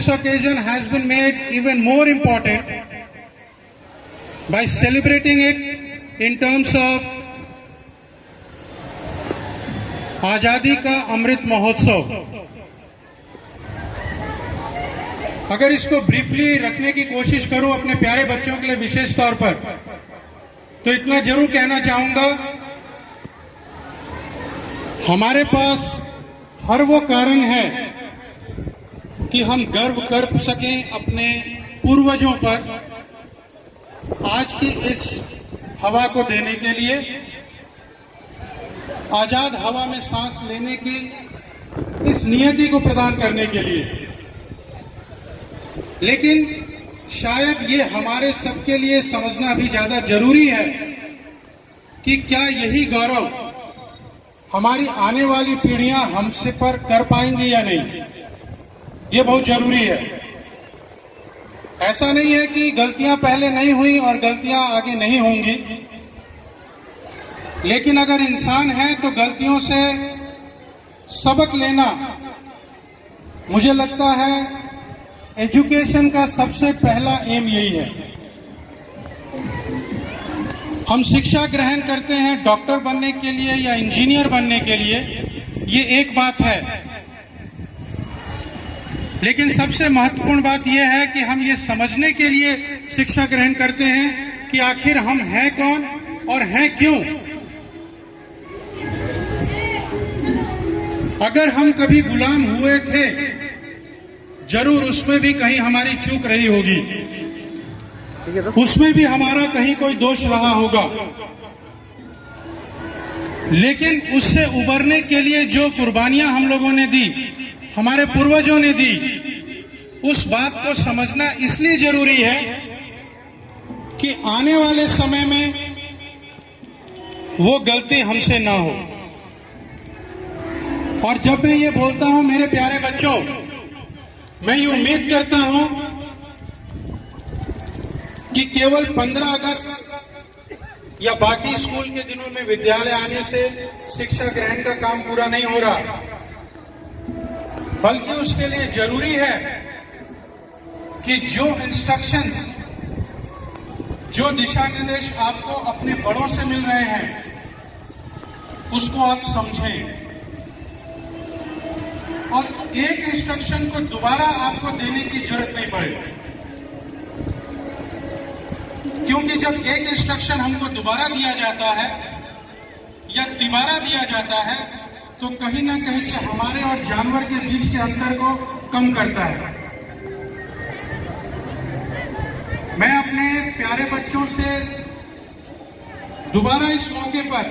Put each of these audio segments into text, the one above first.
occasion has been made even more important by celebrating it in terms of आजादी का अमृत महोत्सव। अगर इसको briefly रखने की कोशिश करूं अपने प्यारे बच्चों के लिए विशेष तौर पर, तो इतना जरूर कहना चाहूंगा, हमारे पास हर वो कारण है कि हम गर्व कर सकें अपने पूर्वजों पर आज की इस हवा को देने के लिए, आजाद हवा में सांस लेने की इस नियति को प्रदान करने के लिए। लेकिन शायद ये हमारे सबके लिए समझना भी ज्यादा जरूरी है कि क्या यही गौरव हमारी आने वाली पीढ़ियां हमसे पर कर पाएंगी या नहीं। ये बहुत जरूरी है। ऐसा नहीं है कि गलतियां पहले नहीं हुई और गलतियां आगे नहीं होंगी, लेकिन अगर इंसान है तो गलतियों से सबक लेना, मुझे लगता है एजुकेशन का सबसे पहला एम यही है। हम शिक्षा ग्रहण करते हैं डॉक्टर बनने के लिए या इंजीनियर बनने के लिए, ये एक बात है, लेकिन सबसे महत्वपूर्ण बात यह है कि हम ये समझने के लिए शिक्षा ग्रहण करते हैं कि आखिर हम हैं कौन और हैं क्यों। अगर हम कभी गुलाम हुए थे, जरूर उसमें भी कहीं हमारी चूक रही होगी, उसमें भी हमारा कहीं कोई दोष रहा होगा, लेकिन उससे उबरने के लिए जो कुर्बानियां हम लोगों ने दी, हमारे पूर्वजों ने दी, उस बात को समझना इसलिए जरूरी है कि आने वाले समय में वो गलती हमसे ना हो। और जब मैं ये बोलता हूं मेरे प्यारे बच्चों, मैं ये उम्मीद करता हूं कि केवल 15 अगस्त या बाकी स्कूल के दिनों में विद्यालय आने से शिक्षा ग्रहण का काम पूरा नहीं हो रहा, बल्कि उसके लिए जरूरी है कि जो इंस्ट्रक्शंस, जो दिशा निर्देश आपको अपने बड़ों से मिल रहे हैं, उसको आप समझें और एक इंस्ट्रक्शन को दोबारा आपको देने की जरूरत नहीं पड़े। क्योंकि जब एक इंस्ट्रक्शन हमको दोबारा दिया जाता है या तिबारा दिया जाता है, तो कहीं ना कहीं ये हमारे और जानवर के बीच के अंतर को कम करता है। मैं अपने प्यारे बच्चों से दोबारा इस मौके पर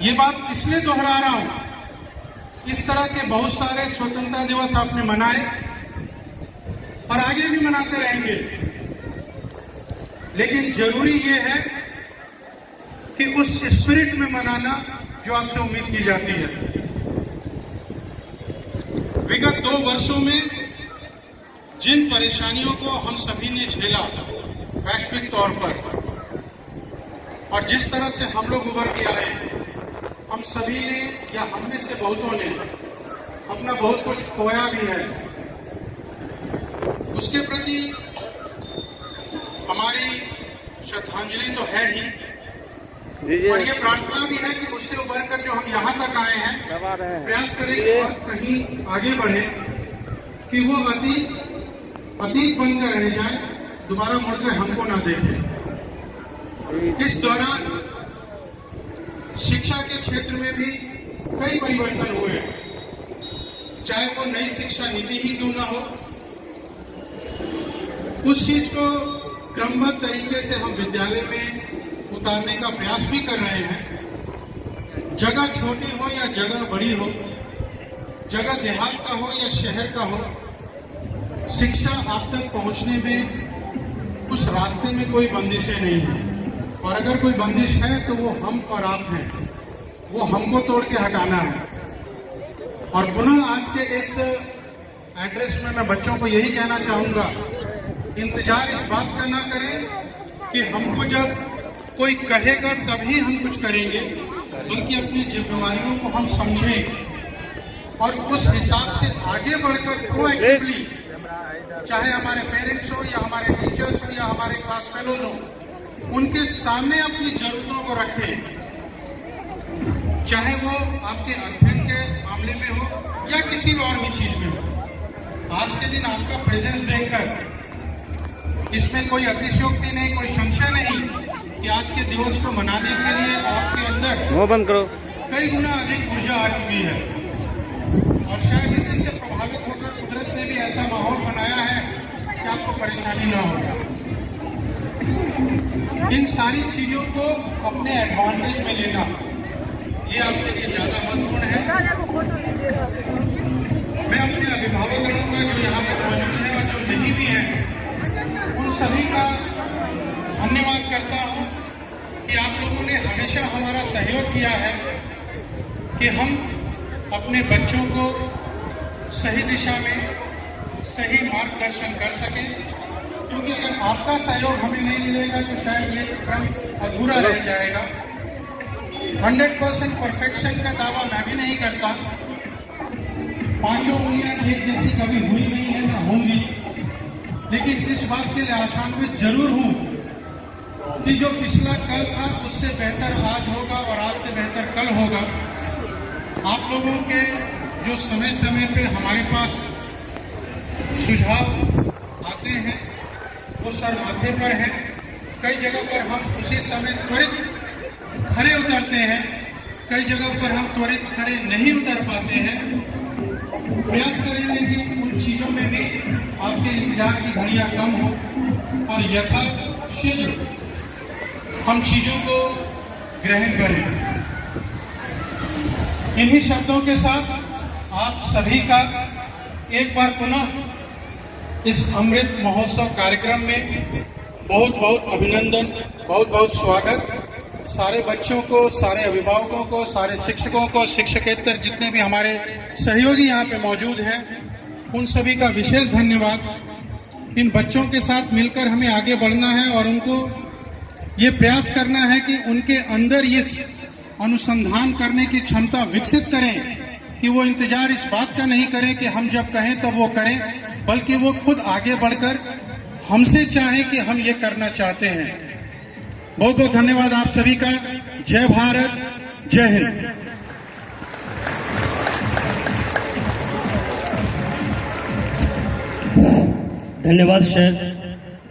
ये बात इसलिए दोहरा रहा हूं, इस तरह के बहुत सारे स्वतंत्रता दिवस आपने मनाए और आगे भी मनाते रहेंगे, लेकिन जरूरी ये है कि उस स्पिरिट में मनाना जो आपसे उम्मीद की जाती है। विगत 2 वर्षों में जिन परेशानियों को हम सभी ने झेला वैश्विक तौर पर, और जिस तरह से हम लोग उभर के आए, हम सभी ने या हम में से बहुतों ने अपना बहुत कुछ खोया भी है। उसके प्रति हमारी श्रद्धांजलि तो है ही, और ये प्रार्थना भी है कि उससे उभरकर जो हम यहाँ तक आए हैं, प्रयास करें कि और कहीं आगे बढ़े, कि वो अतीत बनकर रह जाए, दोबारा मुड़कर हमको ना देखे। इस दौरान शिक्षा के क्षेत्र में भी कई परिवर्तन हुए, चाहे वो नई शिक्षा नीति ही क्यों ना हो, उस चीज को क्रमबद्ध तरीके से हम विद्यालय में उतारने का प्रयास भी कर रहे हैं। जगह छोटी हो या जगह बड़ी हो, जगह देहात का हो या शहर का हो, शिक्षा आप तक पहुंचने में उस रास्ते में कोई बंदिशें नहीं है, और अगर कोई बंदिश है तो वो हम और आप हैं, वो हमको तोड़ के हटाना है। और पुनः आज के इस एड्रेस में मैं बच्चों को यही कहना चाहूंगा, इंतजार इस बात का ना करें कि हमको जब कोई कहेगा तभी हम कुछ करेंगे, बल्कि अपनी जिम्मेवारियों को हम समझें और उस हिसाब से आगे बढ़कर प्रोएक्टिवली, चाहे हमारे पेरेंट्स हो या हमारे टीचर्स हो या हमारे क्लास फेलोज हो, उनके सामने अपनी जरूरतों को रखें, चाहे वो आपके अध्ययन के मामले में हो या किसी और भी चीज में हो। आज के दिन आपका प्रेजेंस देखकर इसमें कोई अतिशयोक्ति नहीं, कोई संशय नहीं कि आज के दिवस को मनाने के लिए आपके अंदर कई गुना अधिक ऊर्जा आ चुकी है, और शायद इसी से प्रभावित होकर कुदरत ने भी ऐसा माहौल बनाया है कि आपको परेशानी न हो। इन सारी चीजों को अपने एडवांटेज में लेना, ये आपके लिए ज्यादा महत्वपूर्ण है। मैं अपने अभिभावकों का जो यहाँ पे मौजूद है और जो नहीं भी है, उन सभी का धन्यवाद करता हूँ कि आप लोगों ने हमेशा हमारा सहयोग किया है कि हम अपने बच्चों को सही दिशा में सही मार्गदर्शन कर सकें, क्योंकि अगर आपका सहयोग हमें नहीं मिलेगा तो शायद ये क्रम अधूरा रह जाएगा। 100% परफेक्शन का दावा मैं भी नहीं करता, पांचों उंगलियां एक जैसी कभी हुई नहीं है, ना होंगी, लेकिन इस बात के लिए आशान्वित जरूर हूं कि जो पिछला कल था उससे बेहतर आज होगा और आज से बेहतर कल होगा। आप लोगों के जो समय समय पे हमारे पास सुझाव आते हैं वो सर माथे पर है, कई जगह पर हम उसी समय त्वरित खरे उतरते हैं, कई जगह पर हम त्वरित खरे नहीं उतर पाते हैं। प्रयास करेंगे कि उन चीजों में भी आपके इंतजार की घड़ियां कम हो और यथाशीघ्र हम चीजों को ग्रहण करें। इन्हीं शब्दों के साथ आप सभी का एक बार पुनः इस अमृत महोत्सव कार्यक्रम में बहुत बहुत अभिनंदन, बहुत बहुत स्वागत। सारे बच्चों को, सारे अभिभावकों को, सारे शिक्षकों को, शिक्षकेतर जितने भी हमारे सहयोगी यहाँ पे मौजूद हैं, उन सभी का विशेष धन्यवाद। इन बच्चों के साथ मिलकर हमें आगे बढ़ना है और उनको ये प्रयास करना है कि उनके अंदर ये अनुसंधान करने की क्षमता विकसित करें कि वो इंतजार इस बात का नहीं करें कि हम जब कहें तब वो करें, बल्कि वो खुद आगे बढ़कर हमसे चाहें कि हम ये करना चाहते हैं। बहुत बहुत धन्यवाद आप सभी का। जय भारत, जय हिंद। धन्यवाद सर,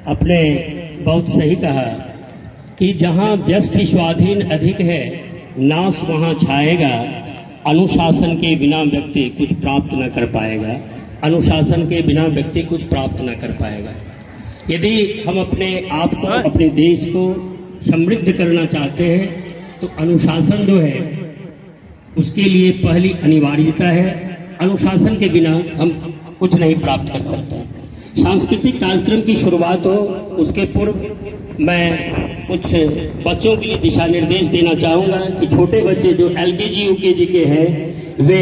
आपने बहुत सही कहा कि जहां व्यष्टि स्वाधीन अधिक है, नाश वहां छाएगा। अनुशासन के बिना व्यक्ति कुछ प्राप्त न कर पाएगा, अनुशासन के बिना व्यक्ति कुछ प्राप्त न कर पाएगा। यदि हम अपने आप को, अपने देश को समृद्ध करना चाहते हैं तो अनुशासन जो है उसके लिए पहली अनिवार्यता है। अनुशासन के बिना हम कुछ नहीं प्राप्त कर सकते। सांस्कृतिक कार्यक्रम की शुरुआत हो उसके पूर्व मैं कुछ बच्चों के लिए दिशा निर्देश देना चाहूँगा कि छोटे बच्चे जो LKG UKG के हैं वे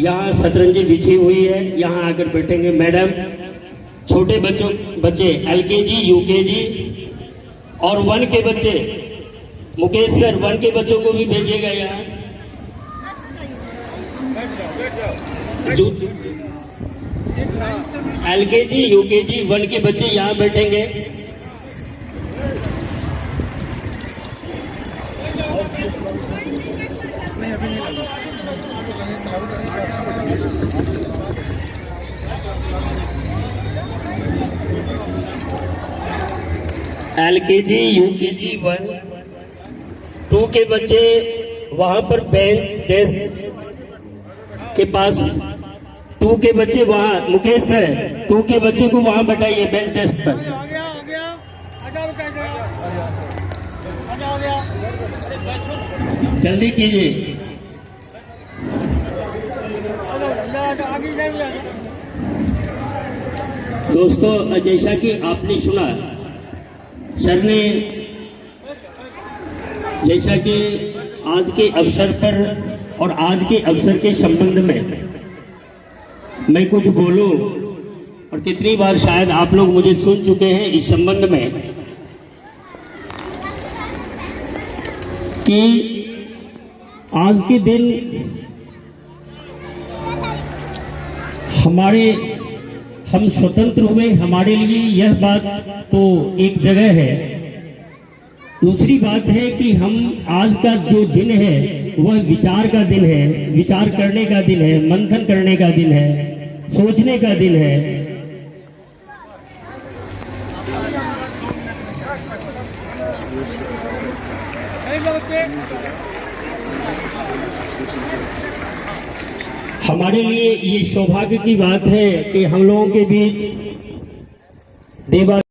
यहाँ शतरंजी बिछी हुई है, यहाँ आकर बैठेंगे। मैडम, छोटे बच्चे LKG UKG और 1 के बच्चे, मुकेश सर 1 के बच्चों को भी भेजिएगा यहाँ। जो LKG UKG 1 के बच्चे यहाँ बैठेंगे। LKG UKG 1 2 के बच्चे वहां पर बेंच डेस्क के पास, 2 के बच्चे वहां, मुकेश सर 2 के बच्चे को वहां बैठाइए बेंच डेस्क पर। जल्दी कीजिए। दोस्तों, जैसा कि आपने सुना, सर ने जैसा कि आज के अवसर पर और आज के अवसर के संबंध में मैं कुछ बोलूं, और कितनी बार शायद आप लोग मुझे सुन चुके हैं इस संबंध में कि आज के दिन हम स्वतंत्र हुए, हमारे लिए यह बात तो एक जगह है। दूसरी बात है कि हम आज का जो दिन है वह विचार का दिन है, विचार करने का दिन है, मंथन करने का दिन है, सोचने का दिन है। हमारे लिए ये सौभाग्य की बात है कि हम लोगों के बीच देवा